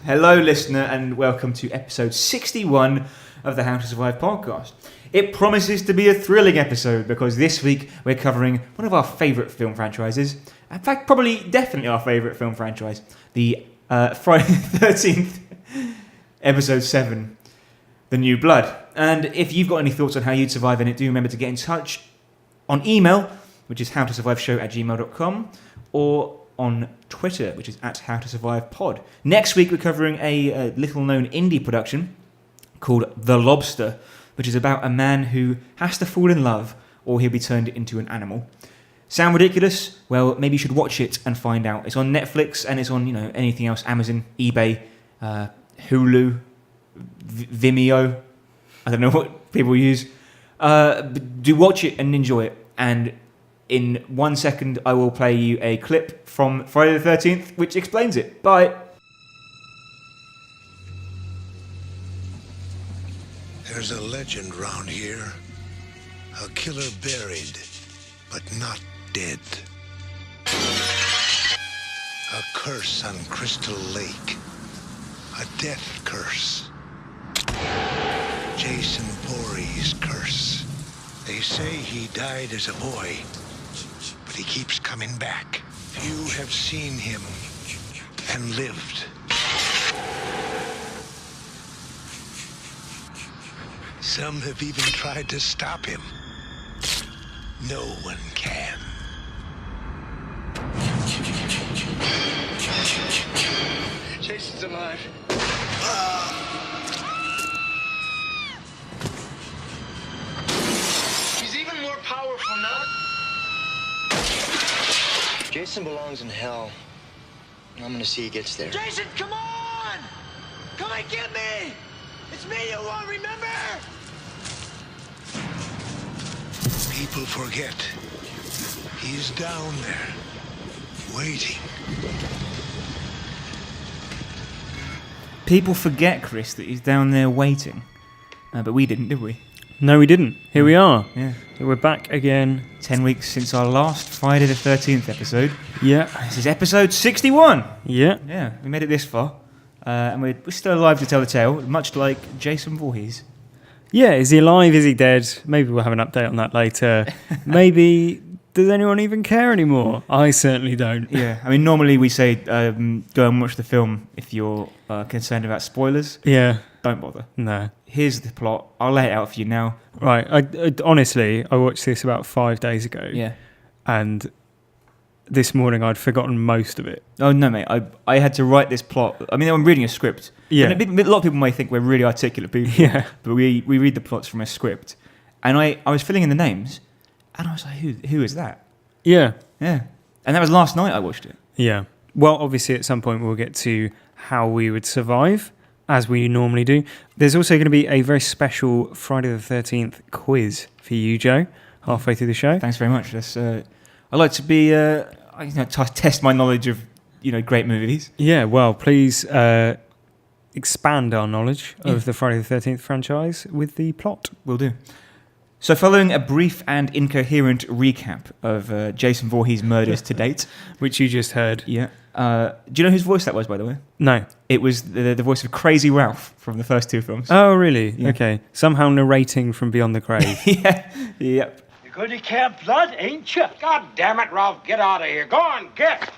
Hello, listener, and welcome to episode 61 of the How to Survive podcast. It promises to be a thrilling episode because this week we're covering one of our favourite film franchises. In fact, definitely our favourite film franchise, the Friday the 13th, episode 7, The New Blood. And if you've got any thoughts on how you'd survive in it, do remember to get in touch on email, which is howtosurviveshow@gmail.com, or on Twitter, which is @HowToSurvivePod. Next week, we're covering a little-known indie production called The Lobster, which is about a man who has to fall in love or he'll be turned into an animal. Sound ridiculous? Well, maybe you should watch it and find out. It's on Netflix and it's on, anything else, Amazon, eBay, Hulu, Vimeo. I don't know what people use. Do watch it and enjoy it. And in 1 second, I will play you a clip from Friday the 13th, which explains it. Bye. There's a legend round here. A killer buried, but not dead. A curse on Crystal Lake. A death curse. Jason Vorhees' curse. They say he died as a boy, but he keeps coming back. Few have seen him and lived. Some have even tried to stop him. No one can. Jason's alive. He's even more powerful now. Jason belongs in hell. I'm gonna see he gets there. Jason, come on! Come and get me! It's me you won't remember! People forget. He's down there, waiting. People forget, Chris, that he's down there waiting. But we didn't, did we? No, we didn't. Here we are. Yeah. So we're back again. 10 weeks since our last Friday the 13th episode. Yeah. This is episode 61. Yeah. Yeah, we made it this far. And we're still alive to tell the tale, much like Jason Vorhees. Yeah, is he alive? Is he dead? Maybe we'll have an update on that later. Maybe, does anyone even care anymore? I certainly don't. Yeah, I mean, normally we say go and watch the film if you're concerned about spoilers. Yeah. Don't bother. No. Here's the plot. I'll lay it out for you now. Right. I honestly, I watched this about 5 days ago. Yeah. And this morning I'd forgotten most of it. Oh, no, mate. I had to write this plot. I mean, I'm reading a script. Yeah. And a lot of people may think we're really articulate people. Yeah. But we read the plots from a script. And I was filling in the names. And I was like, who is that? Yeah. Yeah. And that was last night I watched it. Yeah. Well, obviously at some point we'll get to how we would survive, as we normally do. There's also going to be a very special Friday the 13th quiz for you, Joe, halfway through the show. Thanks very much. I like to be, test my knowledge of, great movies. Yeah, well, please expand our knowledge of the Friday the 13th franchise with the plot. Will do. So following a brief and incoherent recap of Jason Voorhees' murders to date. Which you just heard. Yeah. Do you know whose voice that was, by the way? No. It was the voice of Crazy Ralph from the first two films. Oh, really? Yeah. Okay. Somehow narrating from beyond the grave. Yeah. Yep. You're going to Camp Blood, ain't you? God damn it, Ralph, get out of here. Go on, get!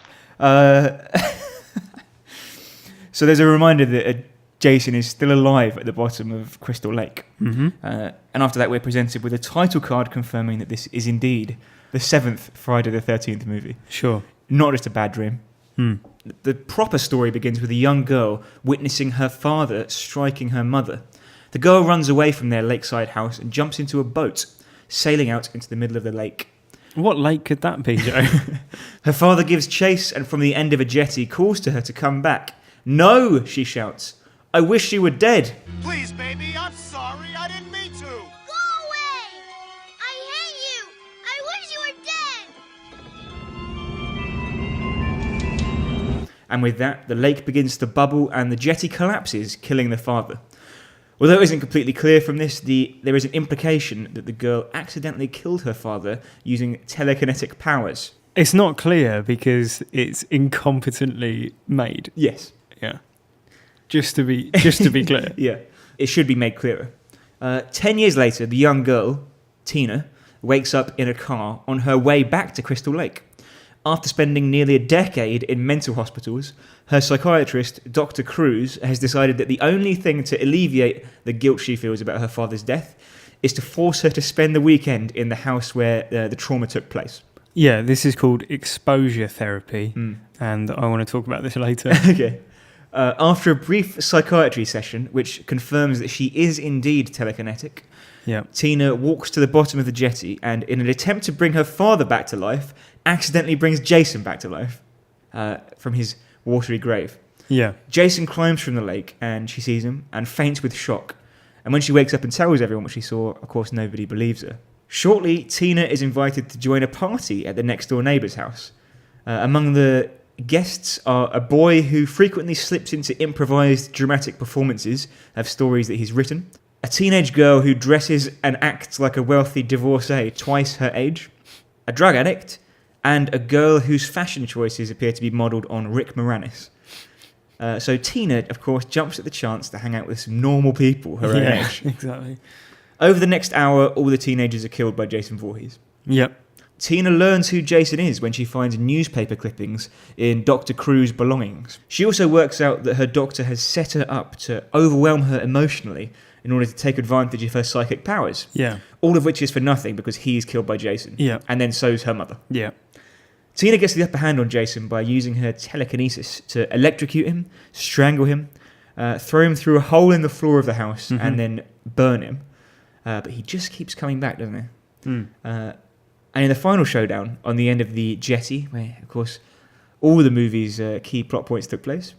So there's a reminder that Jason is still alive at the bottom of Crystal Lake. Mm-hmm. And after that, we're presented with a title card confirming that this is indeed the 7th Friday the 13th movie. Sure. Not just a bad dream. Hmm. The proper story begins with a young girl witnessing her father striking her mother. The girl runs away from their lakeside house and jumps into a boat, sailing out into the middle of the lake. What lake could that be, Joe? Her father gives chase and from the end of a jetty calls to her to come back. "No," she shouts. "I wish you were dead." Please, baby, I'm sorry. I didn't mean to. Go away! I hate you! I wish you were dead! And with that, the lake begins to bubble and the jetty collapses, killing the father. Although it isn't completely clear from this, there is an implication that the girl accidentally killed her father using telekinetic powers. It's not clear because it's incompetently made. Yes. Yeah. Just to be clear. Yeah, it should be made clearer. 10 years later, the young girl, Tina, wakes up in a car on her way back to Crystal Lake. After spending nearly a decade in mental hospitals, her psychiatrist, Dr. Cruz, has decided that the only thing to alleviate the guilt she feels about her father's death is to force her to spend the weekend in the house where the trauma took place. Yeah, this is called exposure therapy, and I want to talk about this later. Okay. After a brief psychiatry session, which confirms that she is indeed telekinetic, Yeah. Tina walks to the bottom of the jetty and, in an attempt to bring her father back to life, accidentally brings Jason back to life from his watery grave. Yeah. Jason climbs from the lake and she sees him and faints with shock. And when she wakes up and tells everyone what she saw, of course, nobody believes her. Shortly, Tina is invited to join a party at the next-door neighbour's house. Among the guests are a boy who frequently slips into improvised dramatic performances of stories that he's written, a teenage girl who dresses and acts like a wealthy divorcee twice her age, a drug addict, and a girl whose fashion choices appear to be modelled on Rick Moranis. So Tina, of course, jumps at the chance to hang out with some normal people her own age. Exactly. Over the next hour, all the teenagers are killed by Jason Voorhees. Yep. Tina learns who Jason is when she finds newspaper clippings in Dr. Cruz's belongings. She also works out that her doctor has set her up to overwhelm her emotionally in order to take advantage of her psychic powers. Yeah. All of which is for nothing because he is killed by Jason. Yeah. And then so's her mother. Yeah. Tina gets the upper hand on Jason by using her telekinesis to electrocute him, strangle him, throw him through a hole in the floor of the house, and then burn him. But he just keeps coming back, doesn't he? And in the final showdown, on the end of the jetty, where, of course, all the movie's key plot points took place,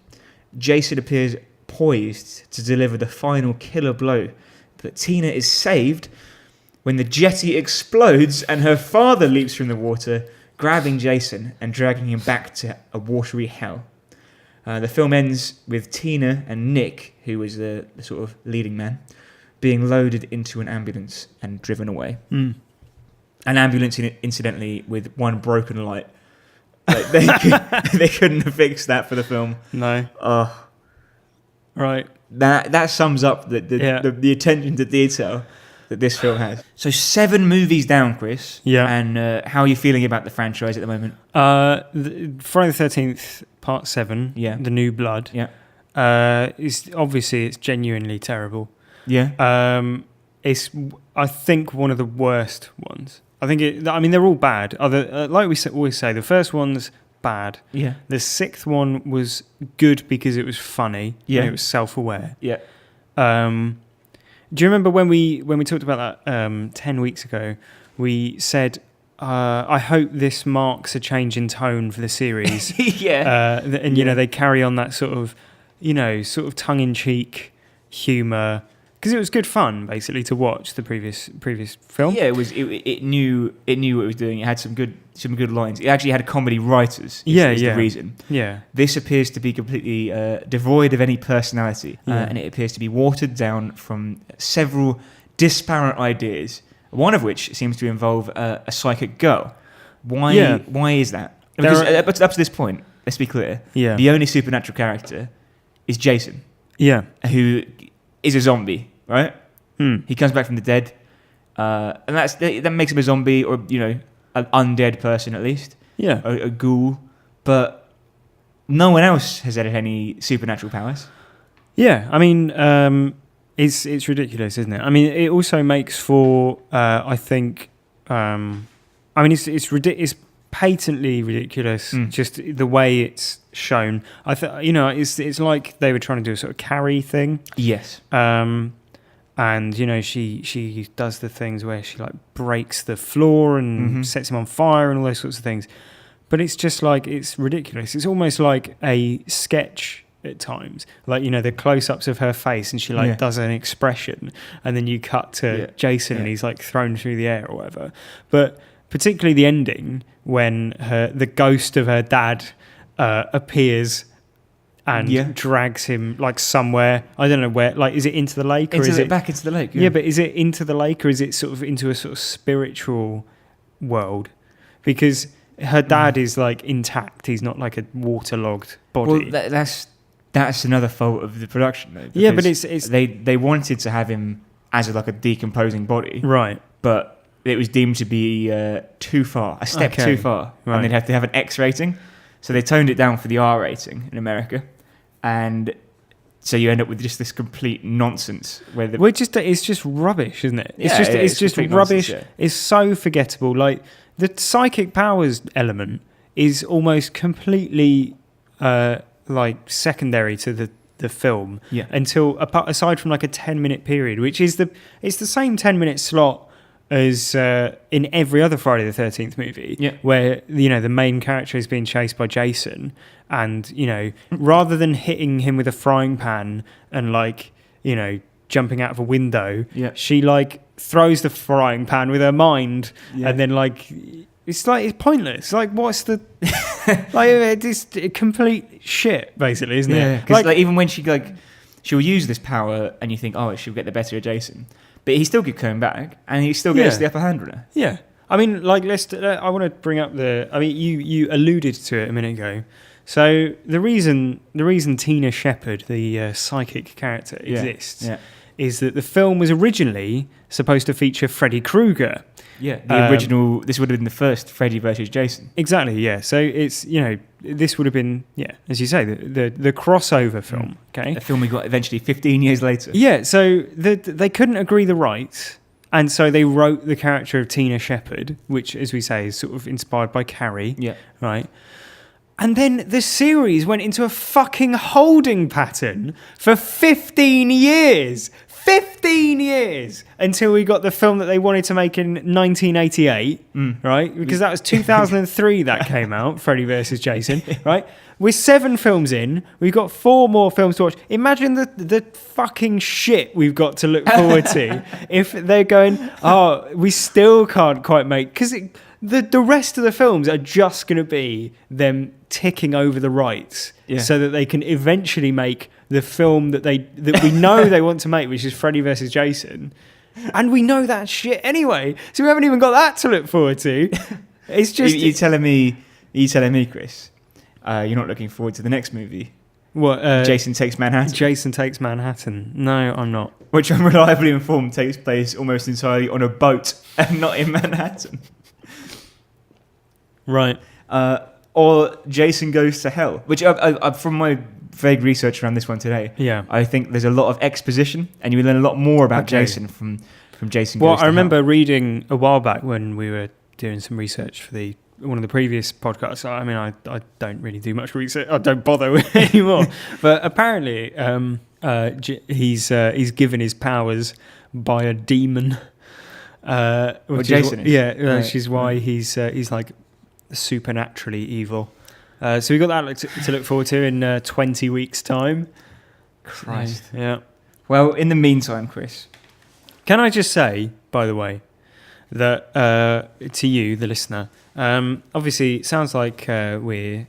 Jason appears poised to deliver the final killer blow. But Tina is saved when the jetty explodes and her father leaps from the water, grabbing Jason and dragging him back to a watery hell. The film ends with Tina and Nick, who was the sort of leading man, being loaded into an ambulance and driven away. An ambulance, incidentally, with one broken light. Like, they couldn't have fixed that for the film. No. Right. That sums up the attention to detail that this film has. So 7 movies down, Chris. Yeah. And how are you feeling about the franchise at the moment? Friday the 13th, Part 7, Yeah. The New Blood. Yeah. It's genuinely terrible. Yeah. It's, I think, one of the worst ones. I think they're all bad. Like we always say, the first one's bad. Yeah. The 6th one was good because it was funny. Yeah. And it was self-aware. Yeah. Do you remember when we talked about that 10 weeks ago? We said, I hope this marks a change in tone for the series. Yeah. And, they carry on that sort of tongue-in-cheek humour. Because it was good fun, basically, to watch the previous film. Yeah, it knew what it was doing. It had some good lines. It actually had comedy writers. Is the reason. Yeah. This appears to be completely devoid of any personality, and it appears to be watered down from several disparate ideas. One of which seems to involve a psychic girl. Why? Yeah. Why is that? Because up to this point, let's be clear. Yeah. The only supernatural character is Jason. Yeah. Who is a zombie, right? He comes back from the dead, and that makes him a zombie, or an undead person at least. Yeah, a ghoul. But no one else has had any supernatural powers. Yeah, I mean, it's ridiculous, isn't it? I mean, it also makes for I think, it's patently ridiculous. Just the way it's shown. It's like they were trying to do a sort of Carrie thing. Yes. And she does the things where she like breaks the floor and sets him on fire and all those sorts of things. But it's just like, it's ridiculous. It's almost like a sketch at times. Like, the close-ups of her face and she does an expression, and then you cut to Jason and he's like thrown through the air or whatever. But particularly the ending when the ghost of her dad appears and drags him like somewhere. I don't know where. Like, is it into the lake or is it back into the lake? Yeah, but is it into the lake or is it sort of into a sort of spiritual world? Because her dad is like intact. He's not like a waterlogged body. Well, that's that's another fault of the production, though. Yeah, but because it's they wanted to have him as like a decomposing body, right. but it was deemed to be too far, a step Okay. too far, Right. and they'd have to have an X rating. So they toned it down for the R rating in America, and so you end up with just this complete nonsense where the Well, it's just rubbish, isn't it? Yeah, It's just complete rubbish. nonsense, It's so forgettable. Like the psychic powers element is almost completely like secondary to the film. Yeah. Until aside from like a 10-minute period, which is it's the same 10-minute slot as in every other Friday the 13th movie, Yeah. where the main character is being chased by Jason, and rather than hitting him with a frying pan and like jumping out of a window, Yeah. she like throws the frying pan with her mind, Yeah. and then like it's pointless. Like what's the like it's complete shit basically, isn't yeah, it? because like even when she'll use this power and you think, oh, she'll get the better of Jason, but he still keeps coming back and he still gets Yeah. the upper hand on her. Yeah, I mean, like I want to bring up you alluded to it a minute ago. So the reason Tina Shepherd, the psychic character, exists Yeah. is that the film was originally supposed to feature Freddy Krueger. Yeah, the original. This would have been the first Freddy versus Jason. Exactly, yeah. So it's this would have been as you say, the crossover film. Okay, A film we got eventually 15 years later. yeah. So they couldn't agree the rights, and so they wrote the character of Tina Shepherd, which, as we say, is sort of inspired by Carrie. Yeah. Right. And then the series went into a fucking holding pattern for 15 years. 15 years until we got the film that they wanted to make in 1988, right? Because that was 2003 that came out, Freddy vs. Jason, right? We're 7 films in. We've got 4 more films to watch. Imagine the fucking shit we've got to look forward to if they're going, oh, we still can't quite make... Because the rest of the films are just going to be them ticking over the rights so that they can eventually make the film that we know they want to make, which is Freddy vs. Jason. And we know that shit anyway. So we haven't even got that to look forward to. It's just... You telling me, Chris, you're not looking forward to the next movie? What? Jason Takes Manhattan? Jason Takes Manhattan. No, I'm not. Which I'm reliably informed takes place almost entirely on a boat and not in Manhattan. Right. Or Jason Goes to Hell, which I, from my vague research around this one today, I think there's a lot of exposition, and you learn a lot more about Jason from Jason Goes to Hell. Well, I remember reading a while back when we were doing some research for one of the previous podcasts. I mean, I don't really do much research. I don't bother with it anymore. But apparently, he's given his powers by a demon. Which Jason is? Which is why he's like supernaturally evil. So we got that to look forward to in 20 weeks' time. Christ. Yeah. Well, in the meantime, Chris, can I just say, by the way, that to you, the listener, obviously it sounds like we're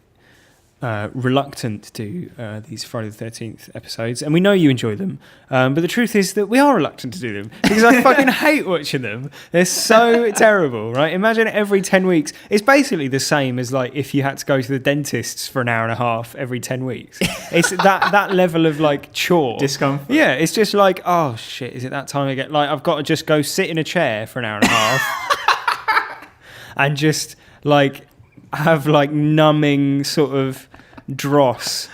reluctant to do these Friday the 13th episodes, and we know you enjoy them, but the truth is that we are reluctant to do them because I fucking hate watching them. They're so terrible, right? Imagine every 10 weeks. It's basically the same as like if you had to go to the dentist's for an hour and a half every 10 weeks. It's that level of like chore. discomfort. Yeah, it's just like, oh shit, is it that time again? Like I've got to just go sit in a chair for an hour and a half and just like have like numbing sort of dross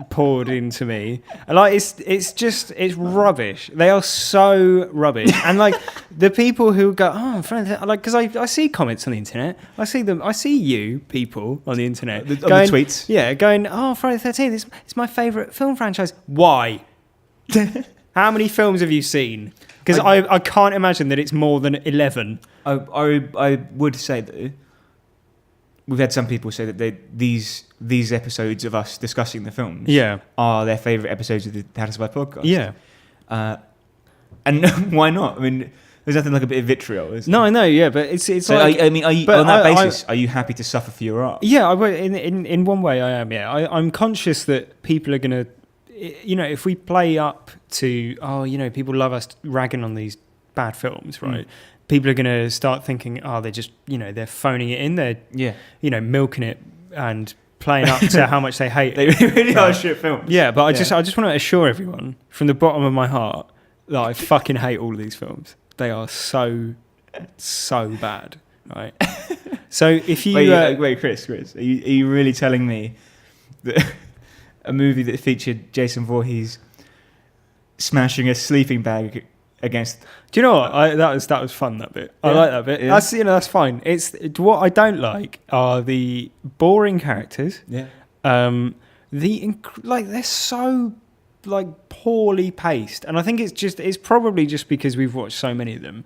poured into me. And like it's rubbish. They are so rubbish. And like the people who go, oh, friend, like because I see comments on the internet. I see you people on the internet On the tweets. Yeah, going, oh, Friday the 13th, it's my favourite film franchise. Why? How many films have you seen? Because I can't imagine that it's more than 11. I would say that we've had some people say that these episodes of us discussing the films are their favourite episodes of the How to Survive podcast. Yeah. And why not? I mean, there's nothing like a bit of vitriol, is there? No, I know, yeah, but it's So like... are you, on that basis, are you happy to suffer for your art? Yeah, in one way I am, yeah. I'm conscious that people are going to... if we play up to, people love us ragging on these bad films, right? People are going to start thinking, they're just, they're phoning it in. They're, milking it and playing up to how much they hate They it. really are shit films. Yeah, but I just want to assure everyone from the bottom of my heart that I fucking hate all of these films. They are so bad, right? So if you wait, Chris, are you really telling me that a movie that featured Jason Voorhees smashing a sleeping bag against? Do you know what? That was fun. That bit. I Yeah. like that bit. Yeah. That's fine. It's what I don't like are the boring characters. Yeah. They're so poorly paced, and I think it's probably just because we've watched so many of them,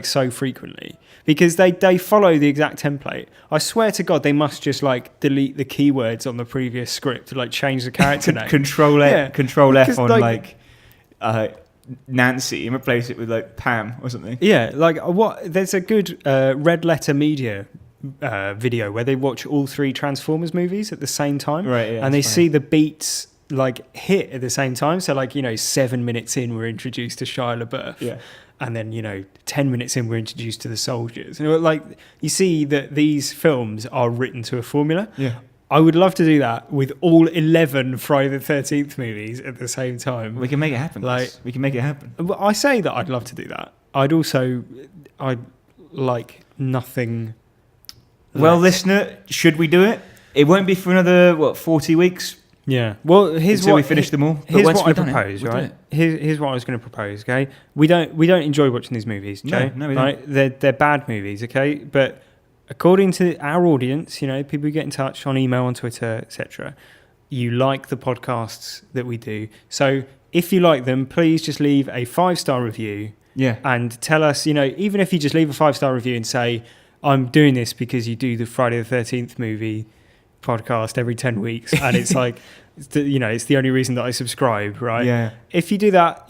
so frequently, because they follow the exact template. I swear to God, they must just delete the keywords on the previous script to change the character name. Control F Because, on Nancy and replace it with Pam or something. Yeah, there's a good Red Letter Media video where they watch all 3 Transformers movies at the same time, Right, yeah, and they that's see the beats hit at the same time. So 7 minutes in, we're introduced to Shia LaBeouf, Yeah. and then 10 minutes in, we're introduced to the soldiers. And you see that these films are written to a formula. Yeah. I would love to do that with all 11 Friday the 13th movies at the same time. We can make it happen. We can make it happen. Well, I say that I'd love to do that. I'd like nothing. Well, less. listener, should we do it? It won't be for another 40 weeks Yeah. Well, here's until what we finish them all. But Here's once what I we've done it, propose, we'll do right? it. Here's what I was going to propose. Okay, we don't enjoy watching these movies, Joe. No, we don't. Right? They're bad movies. Okay, but according to our audience, people who get in touch on email, on Twitter, etc., you like the podcasts that we do. So if you like them, please just leave a 5-star review. Yeah. And tell us, even if you just leave a 5-star review and say, I'm doing this because you do the Friday the 13th movie podcast every 10 weeks, and it's it's the only reason that I subscribe, right? Yeah. If you do that,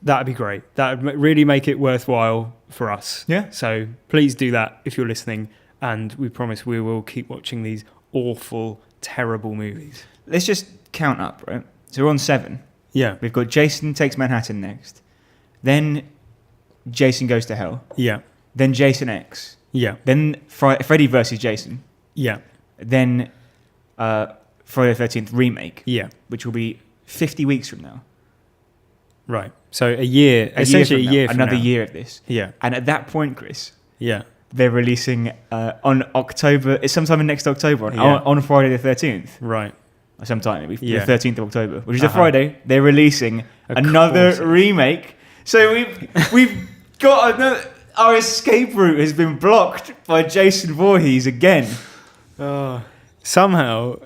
that'd be great. That would really make it worthwhile for us. Yeah. So please do that if you're listening, and we promise we will keep watching these awful, terrible movies. Let's just count up, right? So we're on 7. Yeah. We've got Jason Takes Manhattan next. Then Jason Goes to Hell. Yeah. Then Jason X. Yeah. Then Freddy versus Jason. Yeah. Then Friday the 13th remake. Yeah. Which will be 50 weeks from now. Right. So essentially a year from another now. year of this. Yeah. And at that point, Chris, Yeah. they're releasing on October. It's sometime in next October on Friday the 13th. Right. Sometime it'll be Yeah. the 13th of October, which is a Uh-huh. Friday. They're releasing Of another course. remake. So we've got another. Our escape route has been blocked by Jason Voorhees again. Somehow,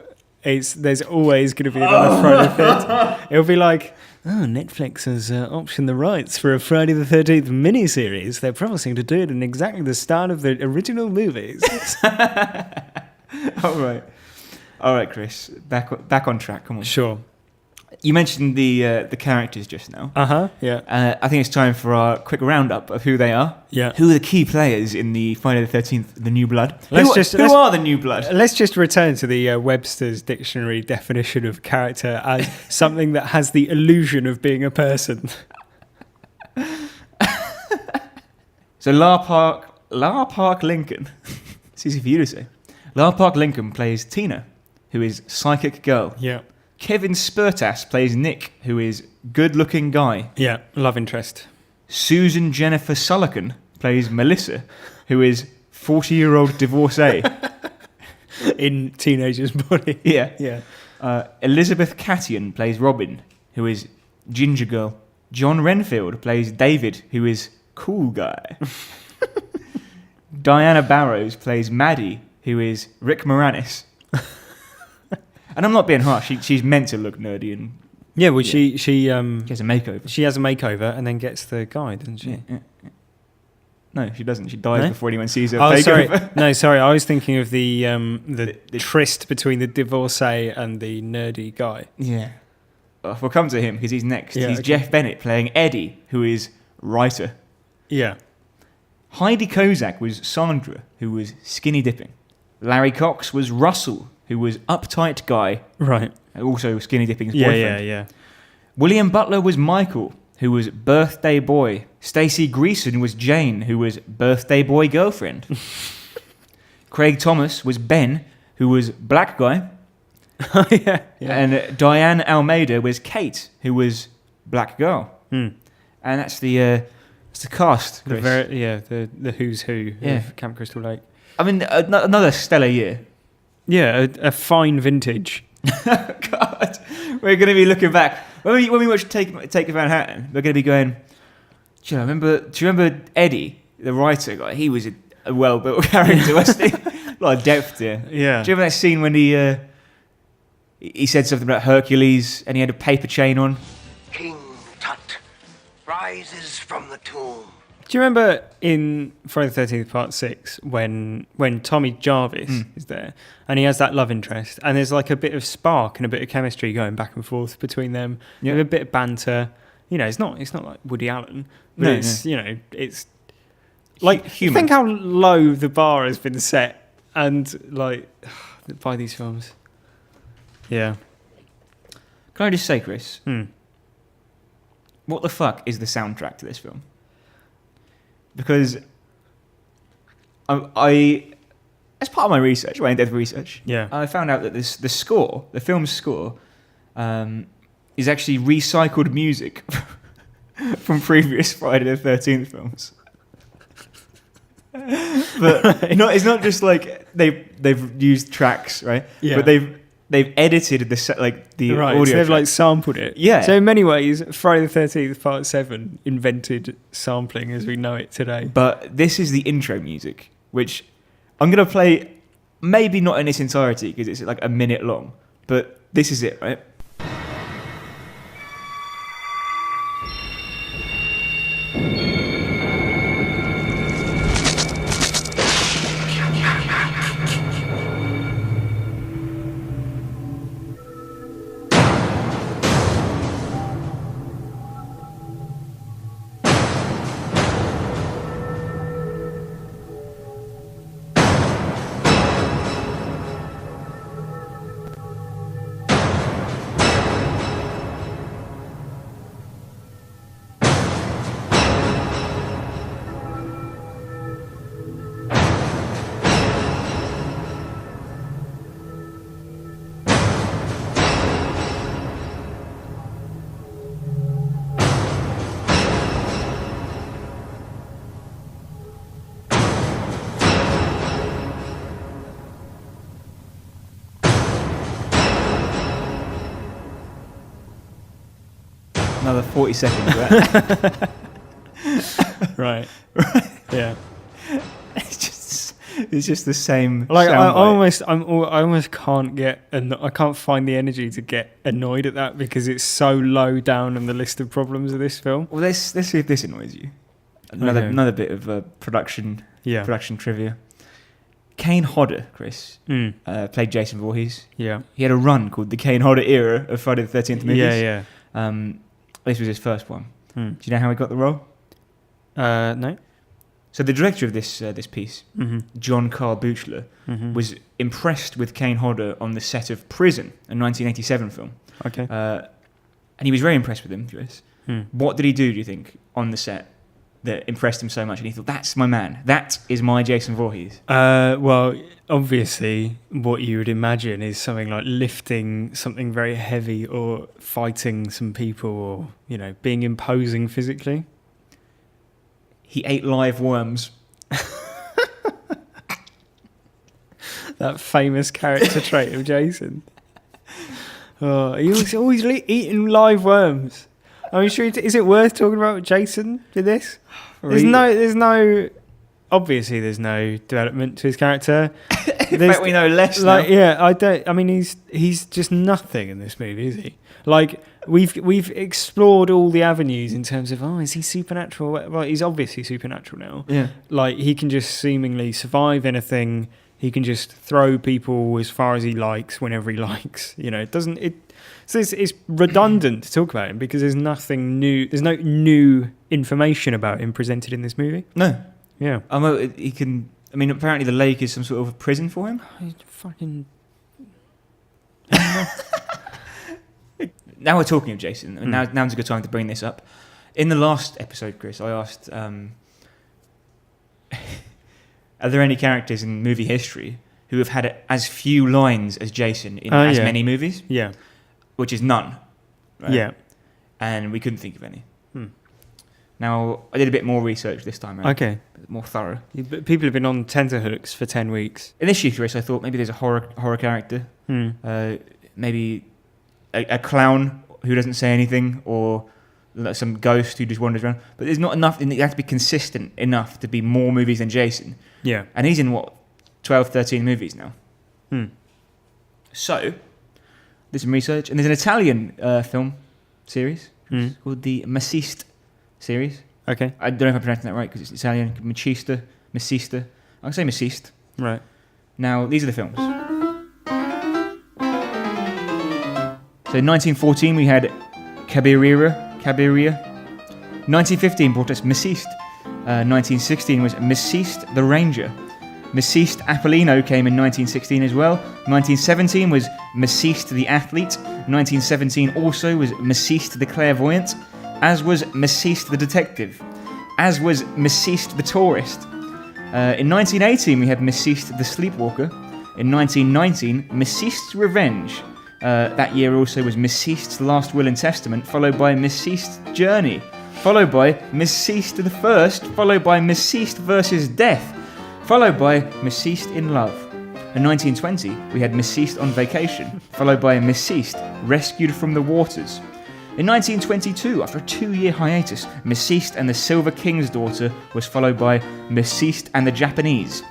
there's always going to be another Friday the 13th. It'll be like, Netflix has optioned the rights for a Friday the 13th miniseries. They're promising to do it in exactly the style of the original movies. All right, Chris. Back on track. Come on. Sure. You mentioned the characters just now. Yeah. I think it's time for our quick roundup of who they are. Yeah. Who are the key players in the Friday the 13th, The New Blood? Who Let's- are the New Blood? Let's just return to the Webster's dictionary definition of character as something that has the illusion of being a person. So Lar Park Lincoln. It's easy for you to say. Lar Park Lincoln plays Tina, who is psychic girl. Yeah. Kevin Spurtas plays Nick, who is good-looking guy. Yeah. Love interest. Susan Jennifer Sullivan plays Melissa, who is 40-year-old divorcee. In teenager's body. Yeah. Yeah. Elizabeth Cattian plays Robin, who is ginger girl. John Renfield plays David, who is cool guy. Diana Barrows plays Maddie, who is Rick Moranis. And I'm not being harsh. She's meant to look nerdy and Yeah, well, Yeah. she has a makeover. she has a makeover and then gets the guy, doesn't she? Yeah. No, she doesn't. She dies No? before anyone sees her Oh, sorry. makeover. No, sorry. I was thinking of the The- tryst between the divorcee and the nerdy guy. Yeah. We'll come to him because he's next. Yeah, He's okay. Jeff Bennett playing Eddie, who is writer. Yeah. Heidi Kozak was Sandra, who was skinny dipping. Larry Cox was Russell, who was uptight guy, Right. also skinny dipping's Yeah, boyfriend. yeah. William Butler was Michael, who was birthday boy. Stacey Greason was Jane, who was birthday boy girlfriend. Craig Thomas was Ben, who was Black Guy. Oh, yeah. And Diane Almeida was Kate, who was Black Girl. And that's the cast. The Chris. the who's who of Camp Crystal Lake. I mean, another stellar year. Yeah, a fine vintage. God, we're going to be looking back when we watch Take of Manhattan. We're going to be going. Do you remember Eddie, the writer guy? He was a well-built character, wasn't he? A lot of depth there. Yeah. Do you remember that scene when he said something about Hercules and he had a paper chain on? King Tut rises from the tomb. Do you remember in Friday the 13th Part 6 when Tommy Jarvis is there and he has that love interest and there's like a bit of spark and a bit of chemistry going back and forth between them. Yeah. With a bit of banter. You know, it's not like Woody Allen, but it's like human. Think how low the bar has been set and like by these films. Yeah. Can I just say, Chris, what the fuck is the soundtrack to this film? Because I as part of my research, my in-depth research, I found out that the film's score, is actually recycled music from previous Friday the 13th films. But it's not just like they've used tracks, right? Yeah. But they've edited the audio. So they've like tracks. sampled it. Yeah. So in many ways, Friday the 13th Part 7 invented sampling as we know it today. But this is the intro music, which I'm going to play, maybe not in its entirety because it's like a minute long, but this is it, right? Another 40 seconds of that. Right. Yeah. It's just the same. Like I soundbite. almost can't I can't find the energy to get annoyed at that because it's so low down on the list of problems of this film. Well, let's see if this annoys you. Another bit of production trivia. Kane Hodder, Chris, played Jason Voorhees. Yeah. He had a run called the Kane Hodder era of Friday the 13th movies. Yeah. This was his first one. Do you know how he got the role? No. So the director of this piece, John Carl Buechler, was impressed with Kane Hodder on the set of Prison, a 1987 film. Okay. And he was very impressed with him, Chris. What did he do you think, on the set that impressed him so much? And he thought, that's my man. That is my Jason Voorhees. Well, obviously, what you would imagine is something like lifting something very heavy or fighting some people or, being imposing physically. He ate live worms. That famous character trait of Jason. Oh, he was always eating live worms. I mean, is it worth talking about Jason for this? There's no obviously there's no development to his character. In fact, we know less now. He's just nothing in this movie, is he? Like, we've explored all the avenues in terms of, is he supernatural? Well, he's obviously supernatural now. Yeah. Like, he can just seemingly survive anything. He can just throw people as far as he likes, whenever he likes. So it's redundant to talk about him because there's nothing new. There's no new information about him presented in this movie. No. Yeah. He can. I mean, apparently the lake is some sort of a prison for him. He's fucking. Now we're talking of Jason. And now's a good time to bring this up. In the last episode, Chris, I asked, are there any characters in movie history who have had as few lines as Jason in as many movies, Yeah. which is none. Right? Yeah. And we couldn't think of any. Now, I did a bit more research this time around. Okay. A bit more thorough. But people have been on tenterhooks for 10 weeks. Initially, Chris, I thought maybe there's a horror character. Maybe a clown who doesn't say anything, or like some ghost who just wanders around. But there's not enough. You have to be consistent enough to be more movies than Jason. Yeah. And he's in, 12, 13 movies now. So, did some research. And there's an Italian film series called the Maciste series. Okay. I don't know if I'm pronouncing that right because it's Italian. Maciste. I'll say Maciste. Right. Now, these are the films. So in 1914 we had Cabiria. 1915 brought us Maciste. 1916 was Maciste the Ranger. Maciste Apollino came in 1916 as well. 1917 was Maciste the Athlete. 1917 also was Maciste the Clairvoyant, as was Maciste the Detective, as was Maciste the Tourist. In 1918 we had Maciste the Sleepwalker. In 1919, Maciste's Revenge. That year also was Maciste's Last Will and Testament, followed by Maciste's Journey, followed by Maciste the First, followed by Maciste versus Death, followed by Maciste in Love. In 1920, we had Maciste on Vacation, followed by Maciste Rescued from the Waters. In 1922, after a 2-year hiatus, Maciste and the Silver King's Daughter was followed by Maciste and the Japanese.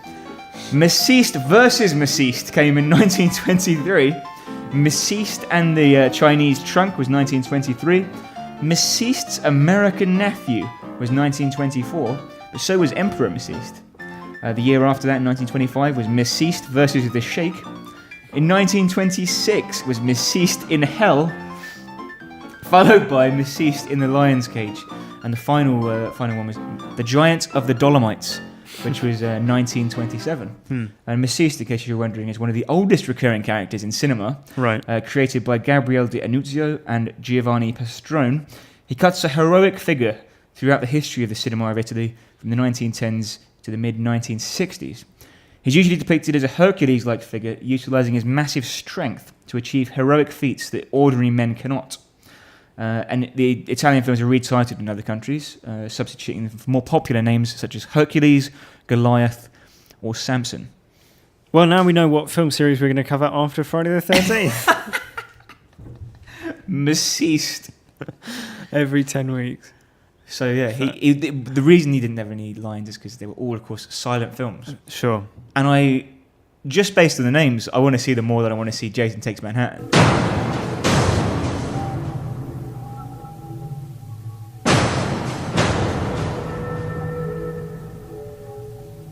Maciste versus Maciste came in 1923. Maciste and the Chinese Trunk was 1923. Maciste's American Nephew was 1924, but so was Emperor Maciste. The year after that, in 1925, was Maciste versus the Sheikh. In 1926 was Maciste in Hell, followed by Maciste in the Lion's Cage. And the final one was The Giant of the Dolomites, which was 1927. And Maciste, in case you're wondering, is one of the oldest recurring characters in cinema, Right. created by Gabriele D'Annunzio and Giovanni Pastrone. He cuts a heroic figure throughout the history of the cinema of Italy from the 1910s to the mid-1960s. He's usually depicted as a Hercules-like figure, utilising his massive strength to achieve heroic feats that ordinary men cannot. And the Italian films are retitled in other countries, substituting them for more popular names such as Hercules, Goliath, or Samson. Well, now we know what film series we're going to cover after Friday the 13th. Maciste. Every 10 weeks. So yeah, the reason he didn't have any lines is because they were all, of course, silent films. Sure. And I, just based on the names, I want to see them more than I want to see Jason Takes Manhattan.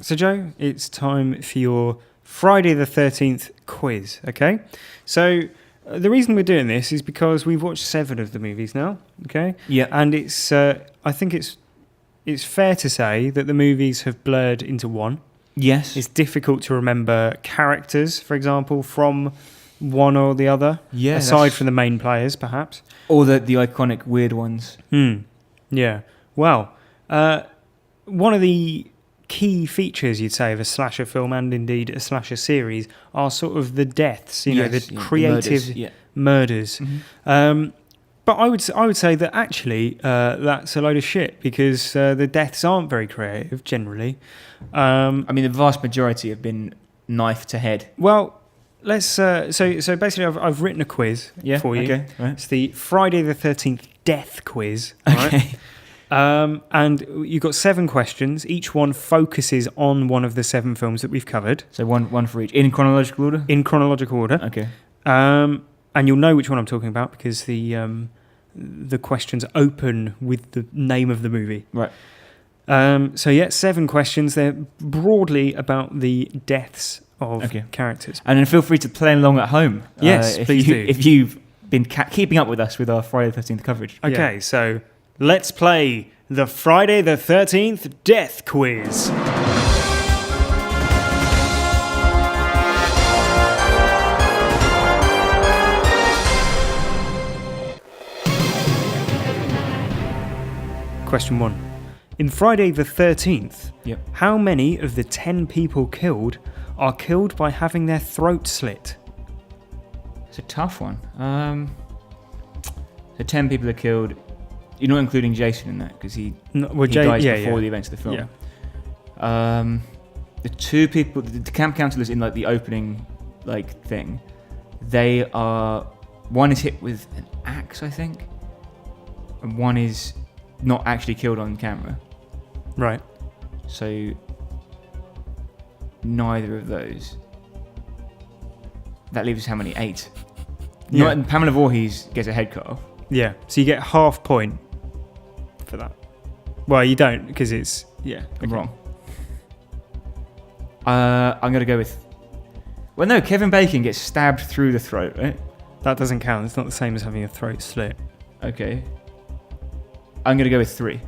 So, Joe, it's time for your Friday the 13th quiz, okay? So, the reason we're doing this is because we've watched 7 of the movies now, okay? Yeah. And it's, I think it's fair to say that the movies have blurred into one. Yes. It's difficult to remember characters, for example, from one or the other, Yeah. aside from the main players, perhaps. Or the iconic weird ones. Yeah. Well, one of the key features, you'd say, of a slasher film and indeed a slasher series are sort of the deaths, the creative murders. Mm-hmm. But I would say that actually that's a load of shit because the deaths aren't very creative generally. I mean, the vast majority have been knife to head. Well, let's so basically I've written a quiz for you. Okay, right. It's the Friday the 13th death quiz. Right? Okay. And you've got 7 questions. Each one focuses on one of the 7 films that we've covered. So one for each. In chronological order? In chronological order. Okay. And you'll know which one I'm talking about because the questions open with the name of the movie. Right. So yeah, 7 questions. They're broadly about the deaths of characters. And then feel free to play along at home. Yes, please do. If you've been keeping up with us with our Friday the 13th coverage. Okay, so let's play the Friday the 13th death quiz. Question 1. In Friday the 13th, how many of the 10 people killed are killed by having their throat slit? It's a tough one. So 10 people are killed. You're not including Jason in that because he dies before the events of the film. Yeah. The two people, the camp counselors in like the opening like thing, one is hit with an axe, I think, and one is not actually killed on camera. Right. So neither of those. That leaves us how many? 8. Yeah. Pamela Voorhees gets a head cut off. Yeah. So you get half point for that. Well, you don't because it's I'm wrong. I'm going to go with... Well, no, Kevin Bacon gets stabbed through the throat, right? That doesn't count. It's not the same as having a throat slit. Okay. I'm going to go with 3.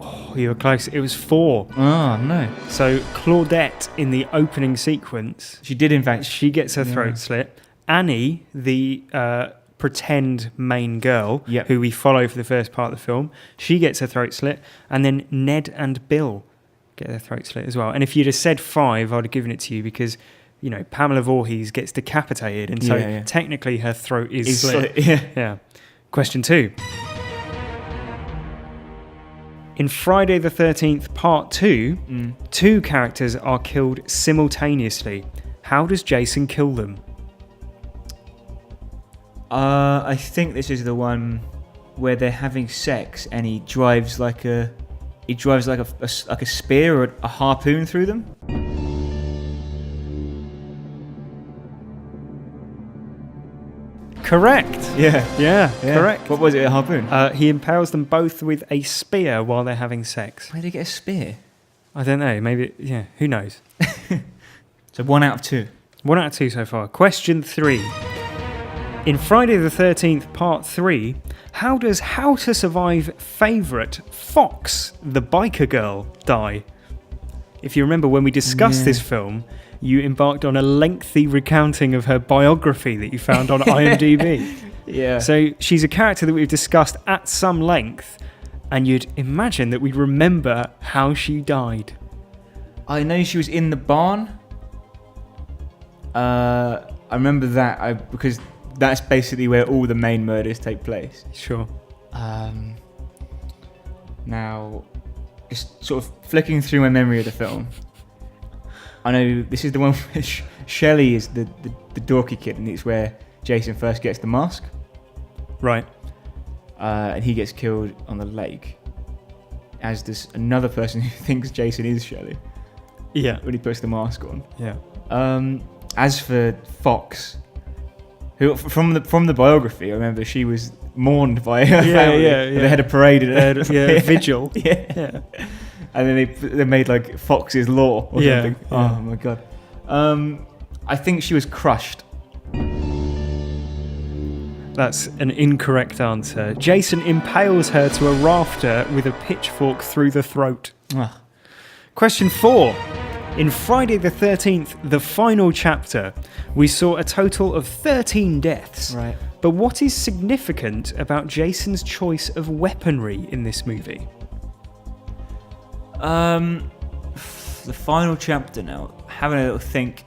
Oh, you were close. It was 4. Oh, no. So Claudette, in the opening sequence... She did, in fact... She gets her throat slit. Annie, the pretend main girl, who we follow for the first part of the film, she gets her throat slit. And then Ned and Bill get their throat slit as well. And if you'd have said 5, I'd have given it to you because, you know, Pamela Voorhees gets decapitated. And so technically her throat is slit. Yeah. Question 2. In Friday the 13th Part 2, 2 characters are killed simultaneously. How does Jason kill them? I think this is the one where they're having sex and he drives like a spear or a harpoon through them. Correct. Yeah. Correct. What was it? A harpoon? He impales them both with a spear while they're having sex. Where did he get a spear? I don't know. Maybe. Yeah. Who knows? So 1 out of 2. 1 out of 2 so far. Question 3. In Friday the 13th Part 3, how does How to Survive favourite Fox, the biker girl, die? If you remember when we discussed this film, you embarked on a lengthy recounting of her biography that you found on IMDb. Yeah. So she's a character that we've discussed at some length, and you'd imagine that we remember how she died. I know she was in the barn. I remember that because that's basically where all the main murders take place. Sure. Now, just sort of flicking through my memory of the film, I know this is the one where Shelley is the dorky kid, and it's where Jason first gets the mask. Right. And he gets killed on the lake, as does another person who thinks Jason is Shelley. Yeah. When he puts the mask on. Yeah. As for Fox, who from the biography, I remember she was mourned by her family. They had a parade and a vigil. Yeah. And then they made like Fox's Law or something. Oh my god. I think she was crushed. That's an incorrect answer. Jason impales her to a rafter with a pitchfork through the throat. Question 4. In Friday the 13th, the final chapter, we saw a total of 13 deaths. Right. But what is significant about Jason's choice of weaponry in this movie? The final chapter now, having a little think.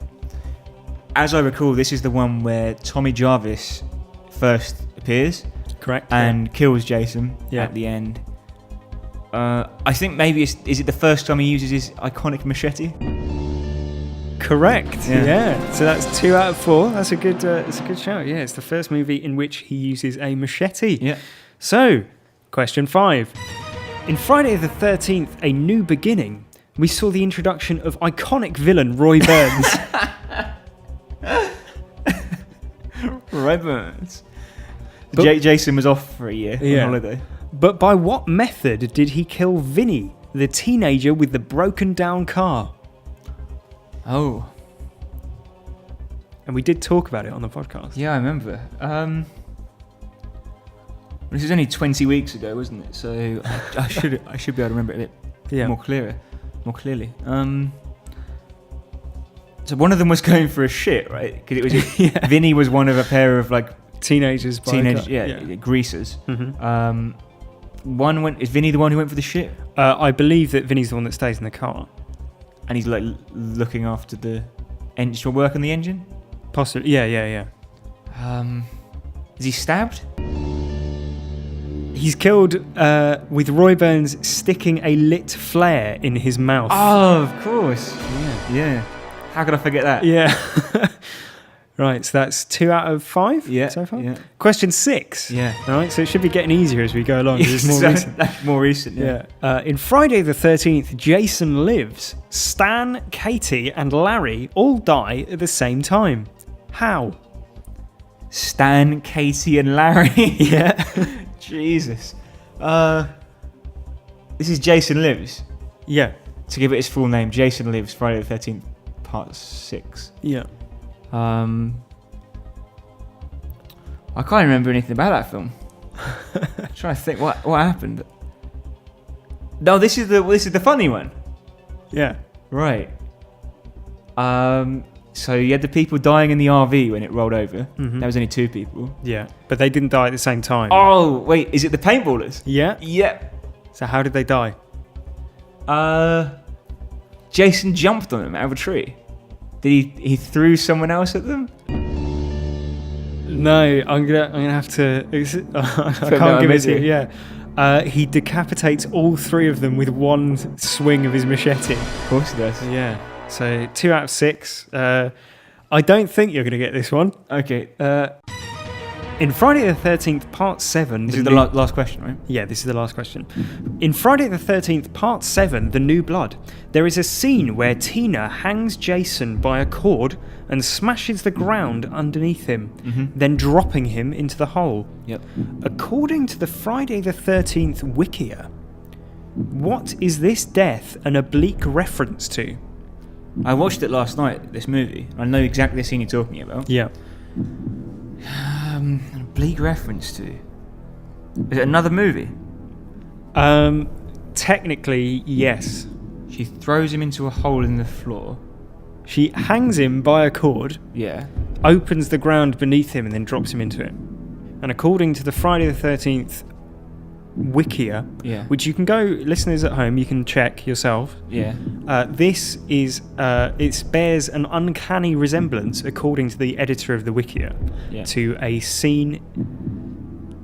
As I recall, this is the one where Tommy Jarvis first appears. Correct. And kills Jason at the end. I think maybe is it the first time he uses his iconic machete? Correct. Yeah. So that's 2 out of 4. That's a good. It's a good shout. Yeah, it's the first movie in which he uses a machete. Yeah. So, question 5. In Friday the 13th, A New Beginning, we saw the introduction of iconic villain Roy Burns. Roy Burns. Jason was off for a year on holiday. But by what method did he kill Vinny, the teenager with the broken down car? Oh. And we did talk about it on the podcast. Yeah, I remember. This was only 20 weeks ago, wasn't it? So I should be able to remember it a bit more clearly. So one of them was going for a shit, right? Because it was Vinny was one of a pair of like teenagers, greasers. Mm-hmm. Is Vinny the one who went for the ship? I believe that Vinny's the one that stays in the car. And he's like looking after the engine, work on the engine? Possibly. Yeah. Is he stabbed? He's killed with Roy Burns sticking a lit flare in his mouth. Oh, of course. Yeah. How could I forget that? Yeah. Right, so that's 2 out of 5 so far? Yeah. Question 6. Yeah. All right, so it should be getting easier as we go along. It's more recent. More recent, yeah. In Friday the 13th, Jason lives. Stan, Katie, and Larry all die at the same time. How? Stan, Katie, and Larry. Yeah. Jesus. This is Jason Lives. Yeah. To give it its full name, Jason Lives, Friday the 13th, part 6. Yeah. I can't remember anything about that film. I'm trying to think what happened. No, this is the funny one. Yeah. Right. So you had the people dying in the RV when it rolled over. Mm-hmm. There was only 2 people. Yeah. But they didn't die at the same time. Oh, wait, is it the paintballers? Yeah. Yep. So how did they die? Jason jumped on them out of a tree. Did he threw someone else at them? No, I'm gonna have to. I can't give it to you. Yeah. He decapitates all 3 of them with one swing of his machete. Of course he does. Yeah. So 2 out of 6. I don't think you're going to get this one. Okay. In Friday the 13th, Part 7... This is the last question, right? Yeah, this is the last question. In Friday the 13th, Part 7, The New Blood, there is a scene where Tina hangs Jason by a cord and smashes the ground underneath him, then dropping him into the hole. Yep. According to the Friday the 13th Wikia, what is this death an oblique reference to? I watched it last night, this movie. I know exactly the scene you're talking about. Yeah. An oblique reference to... Is it another movie? Technically, yes. She throws him into a hole in the floor. She hangs him by a cord, Yeah. opens the ground beneath him, and then drops him into it. And according to the Friday the 13th Wikia, which you can go, listeners at home, you can check yourself. Yeah. This is it bears an uncanny resemblance, according to the editor of the Wikia, to a scene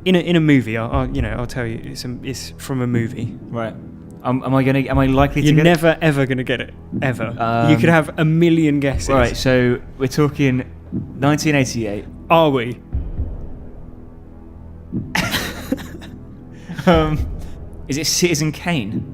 in a movie. I'll tell you, it's from a movie. Right. Am I likely to You're get never ever gonna get it ever. You could have a million guesses. Right. So we're talking 1988. Are we? Is it Citizen Kane?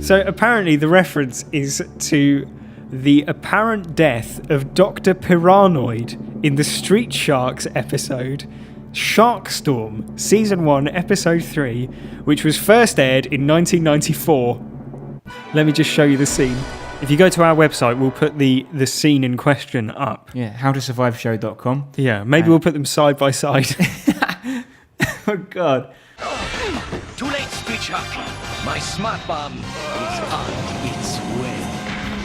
So apparently the reference is to the apparent death of Dr. Piranoid in the Street Sharks episode Sharkstorm, Season 1, Episode 3, which was first aired in 1994. Let me just show you the scene. If you go to our website, we'll put the scene in question up. Yeah, HowToSurviveShow.com. Yeah, maybe we'll put them side by side. Oh, God. Too late, Street Shark. My smart bomb is on its way.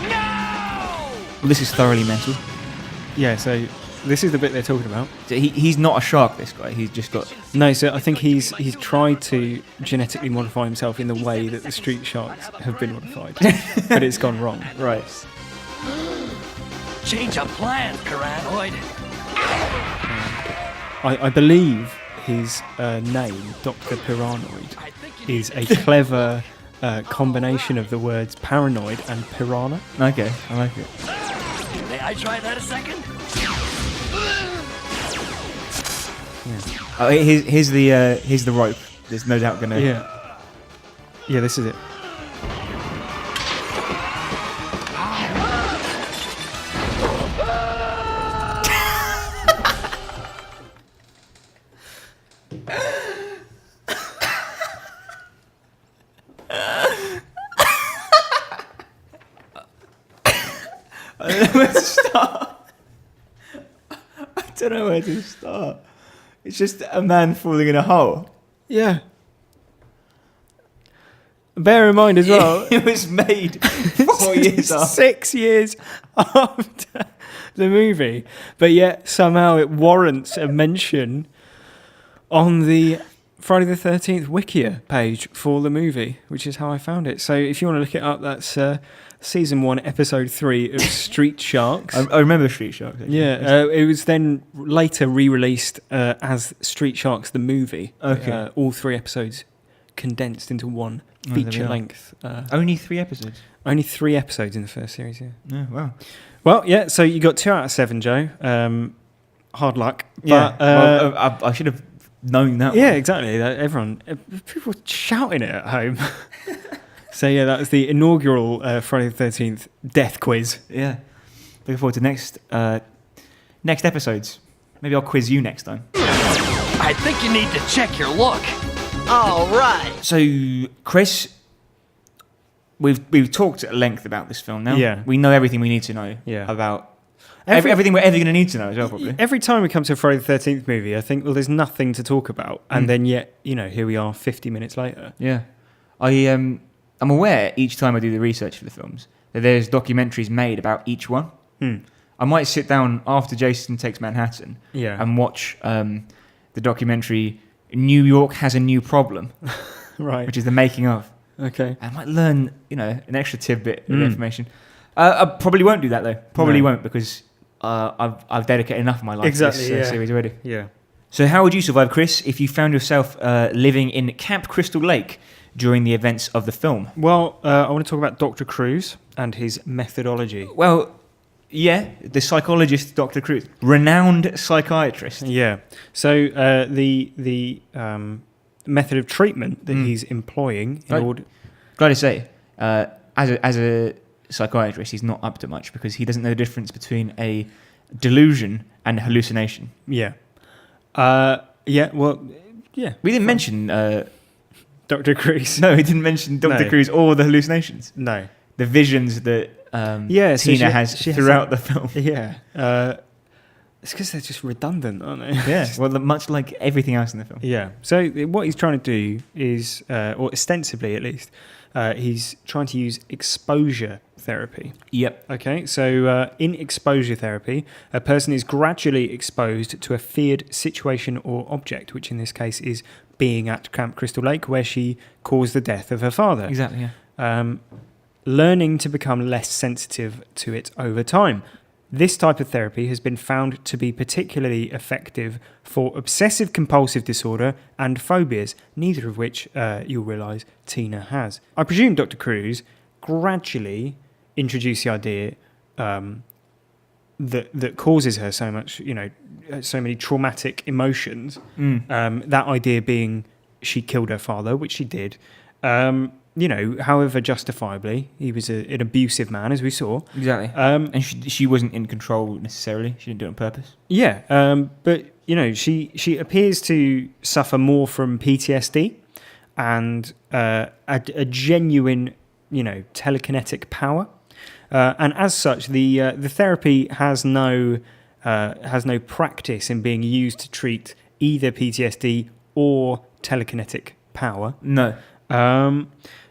No! Well, this is thoroughly mental. Yeah, so this is the bit they're talking about. So he's not a shark, this guy. He's just got... No, so I think he's tried to genetically modify himself in the way that the street sharks have been modified. But it's gone wrong. Right. Change of plan, Piranoid. I believe his name, Dr. Piranoid, is a clever combination of the words paranoid and piranha. Okay, I like it. May I try that a second? Oh, here's the rope. There's no doubt gonna... Yeah, this is it. I don't know where to start. I don't know where to start. It's just a man falling in a hole. Yeah. Bear in mind as well, It was made 4 years after. 6 years after the movie, but yet somehow it warrants a mention on the Friday the 13th Wikia page for the movie, which is how I found it. So if you want to look it up, that's season 1, episode 3 of Street Sharks. I remember Street Sharks. Actually. Yeah, it was then later re-released as Street Sharks the movie. Okay. All 3 episodes condensed into one feature length. Only 3 episodes. Only 3 episodes in the first series, yeah. Yeah, wow. Well, yeah, so you got 2 out of 7, Joe. Hard luck. Yeah, But, I should have known that. yeah, one. exactly. People were shouting it at home. So, yeah, that was the inaugural Friday the 13th death quiz. Yeah. Looking forward to next episodes. Maybe I'll quiz you next time. I think you need to check your look. All right. So, Chris, we've talked at length about this film now. Yeah. We know everything we need to know about everything we're ever going to need to know as well, probably. Every time we come to a Friday the 13th movie, I think, well, there's nothing to talk about. And then yet, here we are 50 minutes later. Yeah. I'm aware each time I do the research for the films that there's documentaries made about each one. I might sit down after Jason Takes Manhattan and watch the documentary New York Has a New Problem, Right. which is the making of. Okay. I might learn, an extra tidbit of information. I probably won't do that though. Probably won't because I've dedicated enough of my life to this series already. Yeah. So how would you survive, Chris, if you found yourself living in Camp Crystal Lake during the events of the film? Well, I want to talk about Dr. Cruz and his methodology. Well, yeah, the psychologist Dr. Cruz, renowned psychiatrist. Yeah. So the method of treatment that he's employing in order... Glad to say, as a psychiatrist, he's not up to much because he doesn't know the difference between a delusion and a hallucination. Yeah. Yeah, well, yeah. We didn't mention... Dr. Cruz. No, he didn't mention Dr. No. Cruz or the hallucinations. No. The visions that So Tina has throughout the film. Yeah. It's because they're just redundant, aren't they? Yeah, well, much like everything else in the film. Yeah. So what he's trying to do is, or ostensibly at least, he's trying to use exposure therapy. Yep. Okay, so in exposure therapy, a person is gradually exposed to a feared situation or object, which in this case is being at Camp Crystal Lake, where she caused the death of her father. Exactly, yeah. Learning to become less sensitive to it over time. This type of therapy has been found to be particularly effective for obsessive-compulsive disorder and phobias, neither of which you'll realise Tina has. I presume Dr. Cruz gradually introduced the idea that causes her so much, so many traumatic emotions. That idea being she killed her father, which she did. However justifiably, he was an abusive man, as we saw. Exactly. And she wasn't in control necessarily. She didn't do it on purpose. Yeah, but she appears to suffer more from PTSD and a genuine, telekinetic power. And as such, the therapy has no practice in being used to treat either PTSD or telekinetic power. No.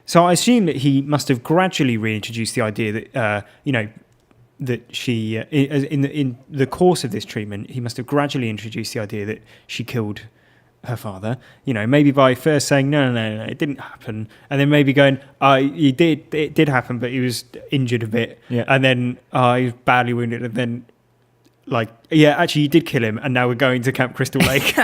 So I assume that he must have gradually reintroduced the idea that that she in the course of this treatment, he must have gradually introduced the idea that she killed her father. Maybe by first saying no, it didn't happen, and then maybe going, it did happen, but he was injured a bit, and then he was badly wounded, and then actually you did kill him, and now we're going to Camp Crystal Lake.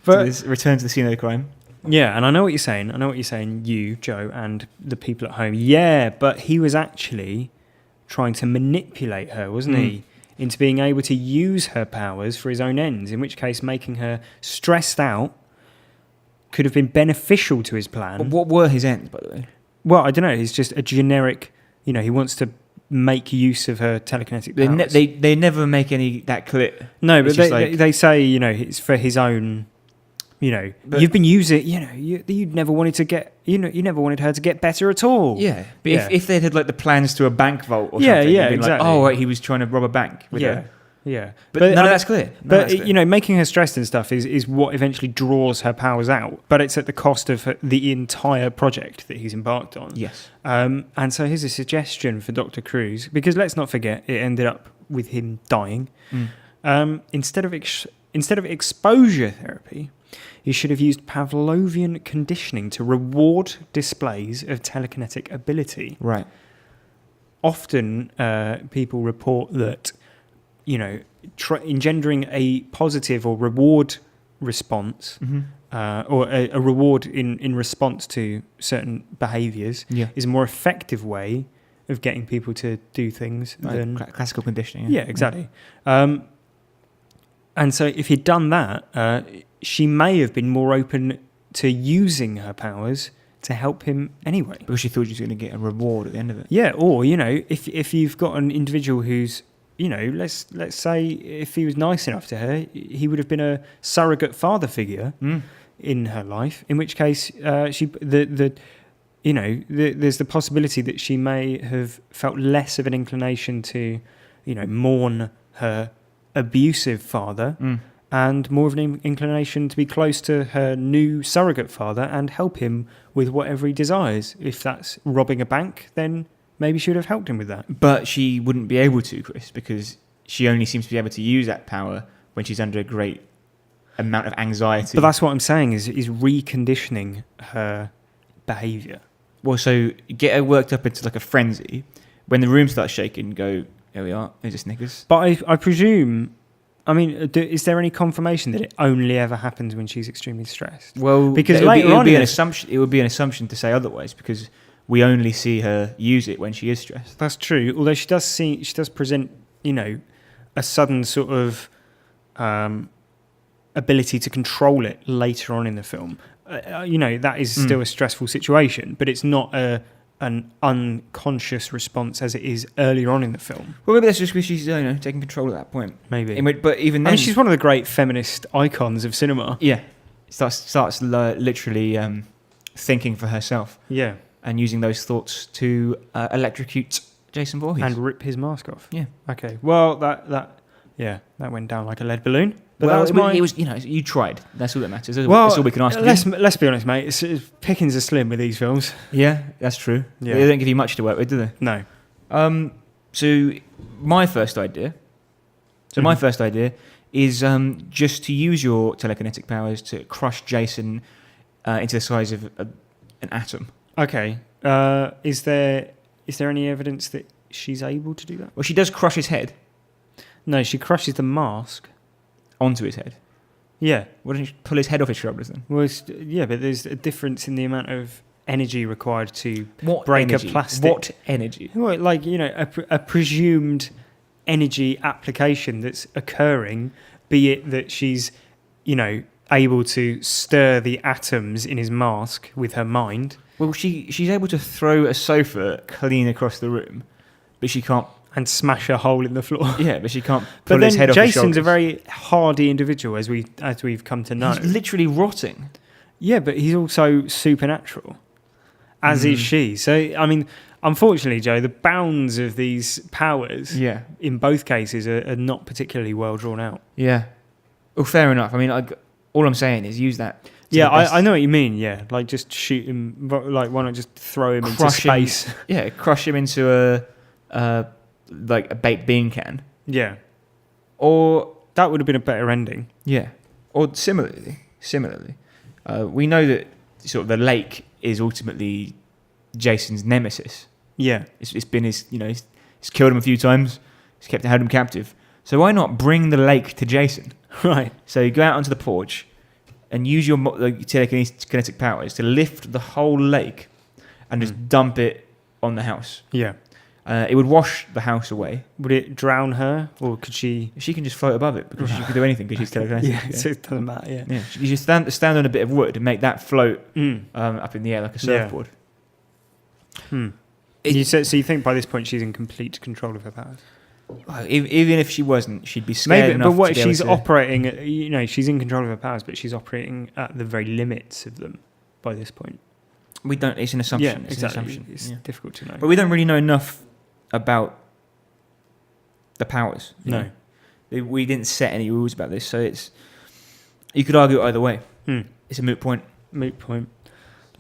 But so return to the scene of the crime. Yeah, and I know what you're saying. You, Joe, and the people at home. Yeah, but he was actually trying to manipulate her, wasn't he? Into being able to use her powers for his own ends, in which case making her stressed out could have been beneficial to his plan. But what were his ends, by the way? Well, I don't know. He's just a generic, he wants to make use of her telekinetic powers. They never make any that clear. No, but they say, it's for his own... But you've been using, you never wanted to get, you never wanted her to get better at all. Yeah, but if they had the plans to a bank vault or something, exactly. He was trying to rob a bank. With her. Yeah. But none of that's clear. Making her stressed and stuff is what eventually draws her powers out. But it's at the cost of the entire project that he's embarked on. Yes. And so here's a suggestion for Dr. Cruz, because let's not forget, it ended up with him dying. Instead of instead of exposure therapy, he should have used Pavlovian conditioning to reward displays of telekinetic ability. Right. Often, people report that, engendering a positive or reward response, or a reward in response to certain behaviours, is a more effective way of getting people to do things than classical conditioning. Yeah, exactly. And so if he'd done that, she may have been more open to using her powers to help him anyway. Because she thought she was going to get a reward at the end of it. Yeah, or, if you've got an individual who's, let's say if he was nice enough to her, he would have been a surrogate father figure in her life, in which case there's the possibility that she may have felt less of an inclination to, mourn her abusive father and more of an inclination to be close to her new surrogate father and help him with whatever he desires. If that's robbing a bank, then maybe she would have helped him with that. But she wouldn't be able to, Chris, because she only seems to be able to use that power when she's under a great amount of anxiety. But that's what I'm saying, is reconditioning her behaviour. Well, so get her worked up into like a frenzy. When the room starts shaking, go, there we are, there's a Snickers. But I presume... is there any confirmation that it only ever happens when she's extremely stressed? Well, because it would be an an assumption to say otherwise, because we only see her use it when she is stressed. That's true. Although she does present, a sudden sort of ability to control it later on in the film. That is still a stressful situation, but it's not an unconscious response as it is earlier on in the film. Well, maybe that's just because she's taking control at that point. Maybe. But even then, she's one of the great feminist icons of cinema. Yeah, starts literally thinking for herself. Yeah, and using those thoughts to electrocute Jason Voorhees and rip his mask off. Yeah. Okay. Well, that went down like a lead balloon. But it was you tried. That's all that matters. That's all we can ask. Let's be honest, mate. Pickings are slim with these films. Yeah, that's true. Yeah. They don't give you much to work with, do they? No. So my first idea is just to use your telekinetic powers to crush Jason into the size of an atom. Okay. Is there any evidence that she's able to do that? Well, she does crush his head. No, she crushes the mask onto his head. Yeah. Why don't you pull his head off his shoulders then? Well, but there's a difference in the amount of energy required to break a plastic. What energy? Well, like, a presumed energy application that's occurring, be it that she's, able to stir the atoms in his mask with her mind. Well, she's able to throw a sofa clean across the room, but she can't. And smash a hole in the floor. Yeah, but she can't pull his head off his shoulders. Jason's a very hardy individual, as we've come to know. He's literally rotting. Yeah, but he's also supernatural, as is she. So, unfortunately, Joe, the bounds of these powers, in both cases, are not particularly well drawn out. Yeah. Well, fair enough. All I'm saying is use that. Yeah, I know what you mean. Yeah, like just shoot him. Like, why not just throw him into space? Yeah, crush him into a baked bean can. Yeah. Or that would have been a better ending. Yeah. Or similarly, we know that sort of the lake is ultimately Jason's nemesis. Yeah. It's been his, he's killed him a few times. He's held him captive. So why not bring the lake to Jason? Right. So you go out onto the porch and use your telekinetic powers to lift the whole lake and just dump it on the house. Yeah. It would wash the house away. Would it drown her, or could she? She can just float above it because she can do anything because she's telekinetic. So it doesn't matter. Yeah. You just stand on a bit of wood and make that float up in the air like a surfboard. Yeah. You think by this point she's in complete control of her powers? Even if she wasn't, she'd be scared enough. But what if she's operating? She's in control of her powers, but she's operating at the very limits of them by this point. We don't. It's an assumption. Yeah, exactly. It's difficult to know. But we don't really know enough about the powers. No. We didn't set any rules about this, so you could argue either way. It's a moot point.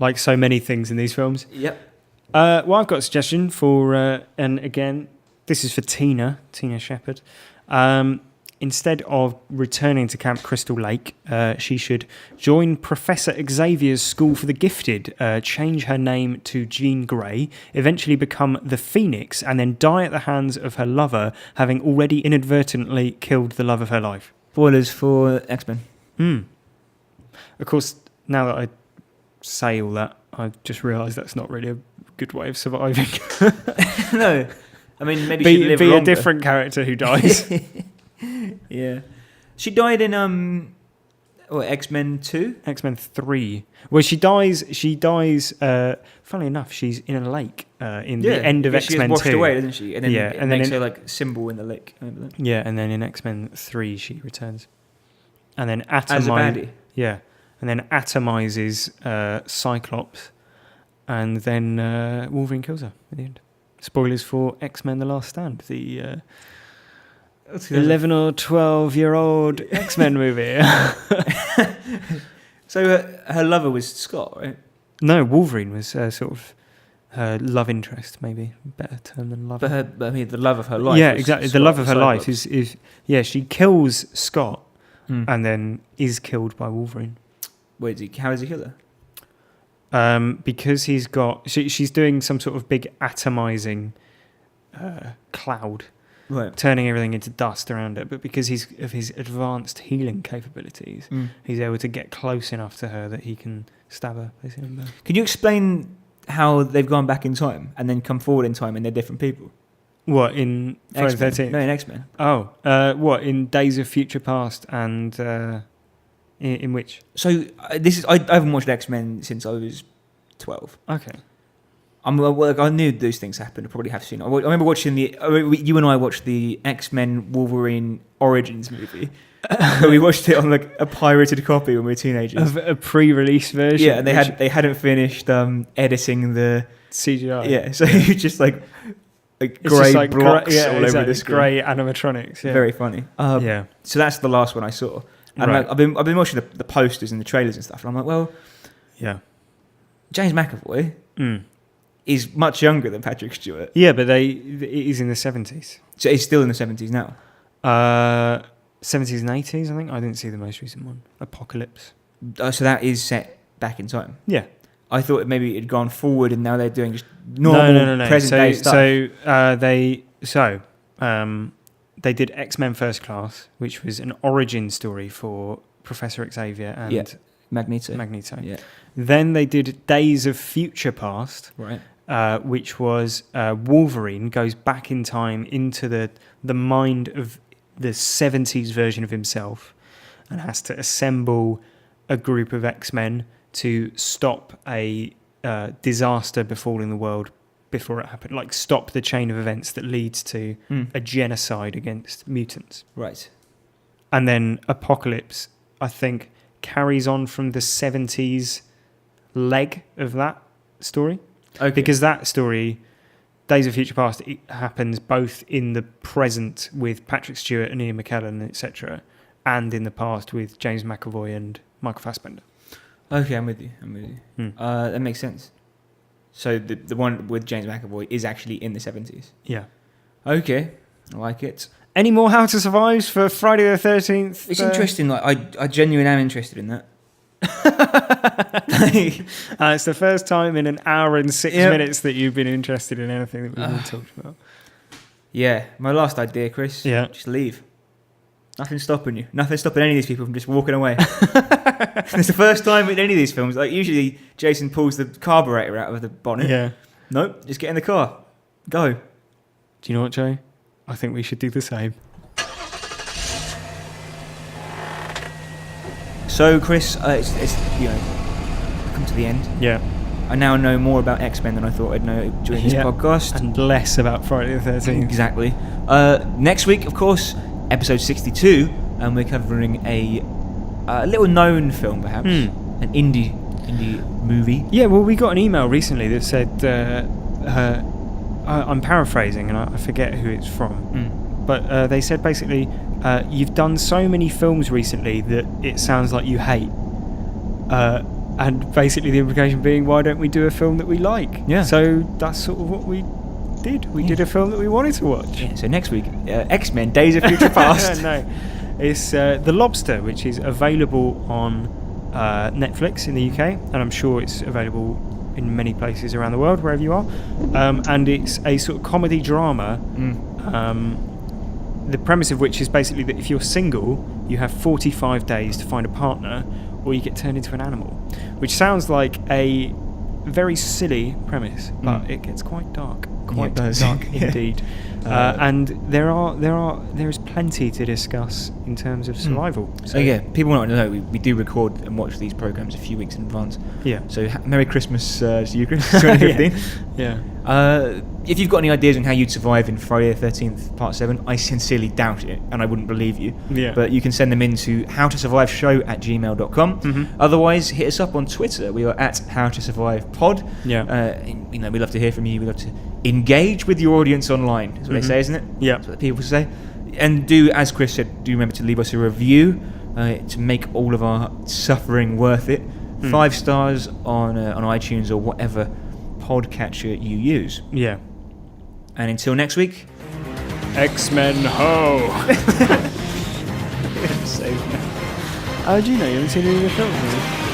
Like so many things in these films. Yep. Well, I've got a suggestion for, and again, this is for Tina Shepherd. instead of returning to Camp Crystal Lake, she should join Professor Xavier's School for the Gifted, change her name to Jean Grey, eventually become the Phoenix, and then die at the hands of her lover, having already inadvertently killed the love of her life. Spoilers for X-Men. Of course, now that I say all that, I just realised that's not really a good way of surviving. No. I mean, maybe she'd live be longer. a different character who dies. Yeah. She died in X-Men 2? X-Men 3. Well, she dies, funnily enough, she's in a lake in the end of X-Men 2. She gets washed away, doesn't she? And then it and makes then her like symbol in the lake. Remember that? Yeah, and then in X-Men 3 she returns. And then As a baddie. Yeah. And then atomizes Cyclops, and then Wolverine kills her at the end. Spoilers for X-Men The Last Stand, the 11 or 12-year-old X-Men movie. So her lover was Scott, right? No, Wolverine was sort of her love interest, maybe. Better term than lover. But I mean, the love of her life. Yeah, was exactly. Scott The love of her Cyclops. life is she kills Scott Mm. and then is killed by Wolverine. How does he kill her? Because he's got... She's doing some sort of big atomizing cloud, Right. turning everything into dust around it. But because of his advanced healing capabilities, he's able to get close enough to her that he can stab her. Basically. Can you explain how they've gone back in time and then come forward in time and they're different people? What, in Friday the X-Men. 13th? No, in X-Men. Oh, what, in Days of Future Past and in which? So I haven't watched X-Men since I was 12. Okay. I knew those things happened. I probably have seen it. I remember watching you and I watched the X-Men Wolverine Origins movie. We watched it on like a pirated copy when we were teenagers. Of a pre-release version. Yeah, and they hadn't finished editing the CGI. Yeah, so you just like It's grey just like blocks all over exactly, the screen. grey animatronics. Yeah. Very funny. Yeah. So that's the last one I saw. And Right. I've been watching the posters and the trailers and stuff, and I'm like, well, Yeah. James McAvoy is much younger than Patrick Stewart. Yeah, but it is in the 70s. So he's still in the 70s now. 70s and 80s, I think. I didn't see the most recent one. Apocalypse. So that is set back in time. Yeah. I thought maybe it had gone forward and now they're doing just normal No. present day stuff. They did X-Men First Class, which was an origin story for Professor Xavier and Magneto. Yeah. Then they did Days of Future Past, Right. which was Wolverine goes back in time into the mind of the 70s version of himself and has to assemble a group of X-Men to stop a disaster befalling the world before it happened, like stop the chain of events that leads to a genocide against mutants. Right. And then Apocalypse, I think, carries on from the 70s leg of that story. Okay. Because that story, Days of Future Past, it happens both in the present with Patrick Stewart and Ian McKellen, etc., and in the past with James McAvoy and Michael Fassbender. Okay, I'm with you. That makes sense. So the one with James McAvoy is actually in the 70s. Yeah. Okay, I like it. Any more How to Survives for Friday the 13th? It's interesting. Like I genuinely am interested in that. It's the first time in an hour and 6 Yep. minutes that you've been interested in anything that we've been talking about. Yeah, my last idea, Chris. Yeah. Just leave. Nothing's stopping you. Nothing's stopping any of these people from just walking away. It's the first time in any of these films. Like usually, Jason pulls the carburetor out of the bonnet. Yeah. Nope. Just get in the car. Go. Do you know what, Joe? I think we should do the same. So, Chris, it's come to the end. Yeah. I now know more about X-Men than I thought I'd know during this podcast. And less about Friday the 13th. Exactly. Next week, of course, episode 62, and we're covering a little known film, perhaps, an indie movie. Yeah, well, we got an email recently that said, I'm paraphrasing and I forget who it's from, but they said basically, you've done so many films recently that it sounds like you hate. And basically the implication being, why don't we do a film that we like? Yeah. So that's sort of what we did. We did a film that we wanted to watch. Yeah, so next week, X-Men: Days of Future Past. No, it's The Lobster, which is available on Netflix in the UK, and I'm sure it's available in many places around the world, wherever you are. And it's a sort of comedy drama. The premise of which is basically that if you're single, you have 45 days to find a partner, or you get turned into an animal. Which sounds like a very silly premise, but it gets quite dark. Quite dark indeed. And there is plenty to discuss in terms of survival. So yeah, people want to know we do record and watch these programs a few weeks in advance. Yeah. So Merry Christmas to you, Chris, 2015. Yeah. If you've got any ideas on how you'd survive in Friday the 13th Part 7, I sincerely doubt it, and I wouldn't believe you. Yeah. But you can send them in to howtosurviveshow@gmail.com. Otherwise, hit us up on Twitter. We are at HowToSurvivePod. Yeah. We love to hear from you. We love to engage with your audience online. That's what they say, isn't it? Yeah. That's what the people say. And do, as Chris said, do remember to leave us a review to make all of our suffering worth it. 5 stars on iTunes or whatever podcatcher you use. Yeah. And until next week, X-Men ho! so Do you know you haven't seen any of the films?